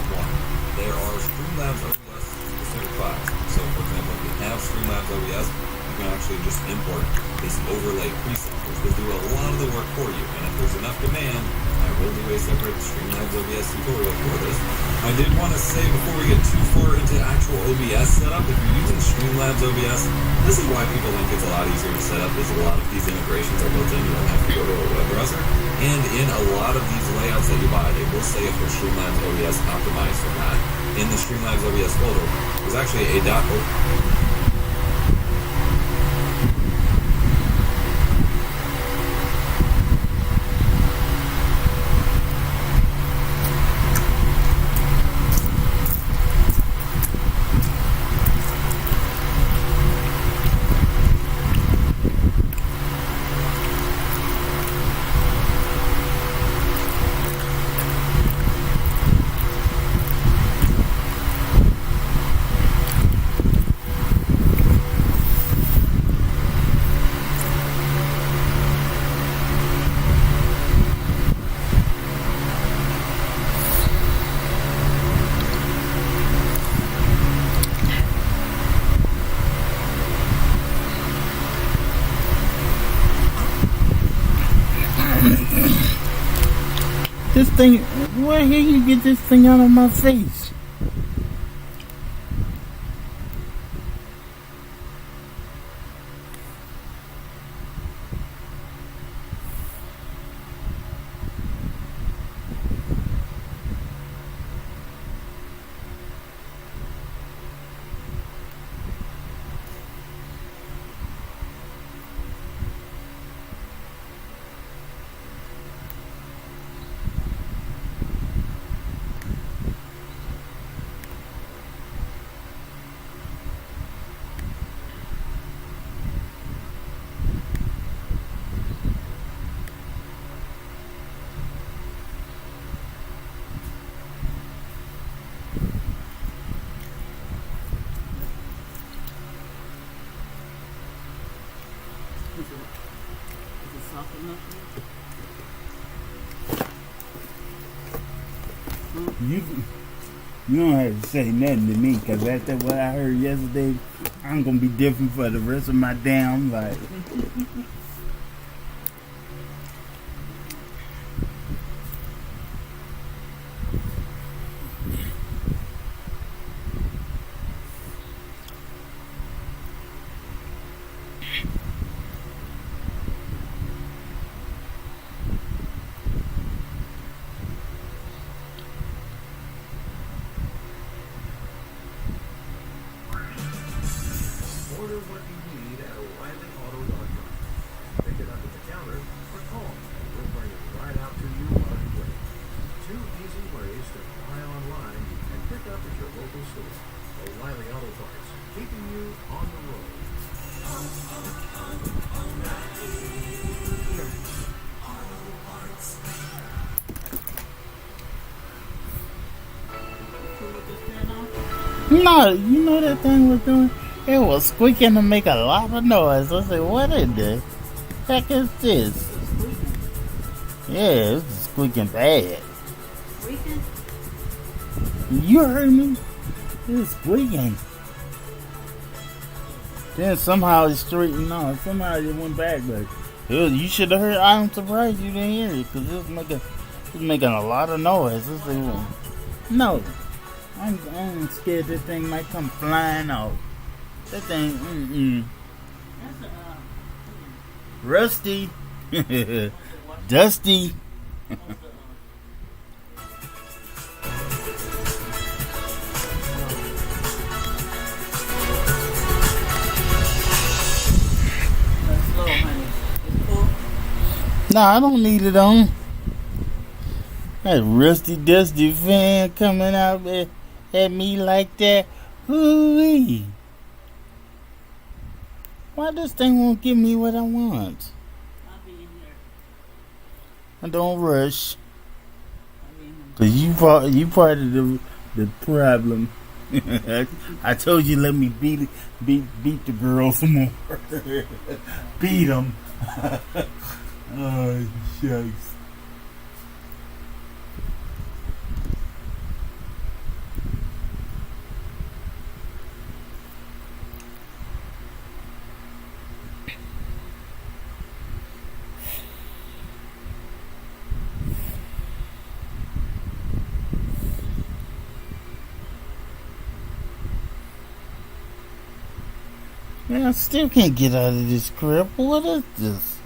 There are Streamlabs OBS specific files. So, for example, if you have Streamlabs OBS, you can actually just import this overlay preset, which will do a lot of the work for you. And if there's enough demand, I will do a separate Streamlabs OBS tutorial for this. I did want to say before we get too far into actual OBS setup, if you're using Streamlabs OBS, this is why people think it's a lot easier to set up. There's a lot of these integrations are built in. You don't have to go to a web browser. And in a lot of these layouts that you buy, they will say if they're Streamlabs OBS optimized or not. In the Streamlabs OBS folder, there's actually a This thing, where here you get this thing out of my face? Is it soft enough? You don't have to say nothing to me, because after what I heard yesterday, I'm going to be different for the rest of my damn life. Order what you need at O'ReillyAuto.com. Pick it up at the counter or call, and we'll bring it right out to you while you wait. 2 easy ways to buy online and pick up at your local store. O'Reilly Auto Parts, keeping you on the road. No, you know that thing was doing? It was squeaking to make a lot of noise. I said, what in the heck is this? Yeah, it's squeaking bad. Squeaking? You heard me? It was squeaking. Then somehow it straightened out. Somehow it went back, but you should have heard. I'm surprised you didn't hear it, because it was making a lot of noise. It's like, no, I'm scared that thing might come flying out. That thing, That's rusty, dusty. slow, honey. It's full. Nah, I don't need it on. That rusty, dusty fan coming out at me like that. Hoo-wee. Why this thing won't give me what I want? I'll be in there. And don't rush. I'll be in there. Cause you part of the problem. I told you let me beat the girl some more. Beat them. Oh shucks. Man, I still can't get out of this crap. What is this?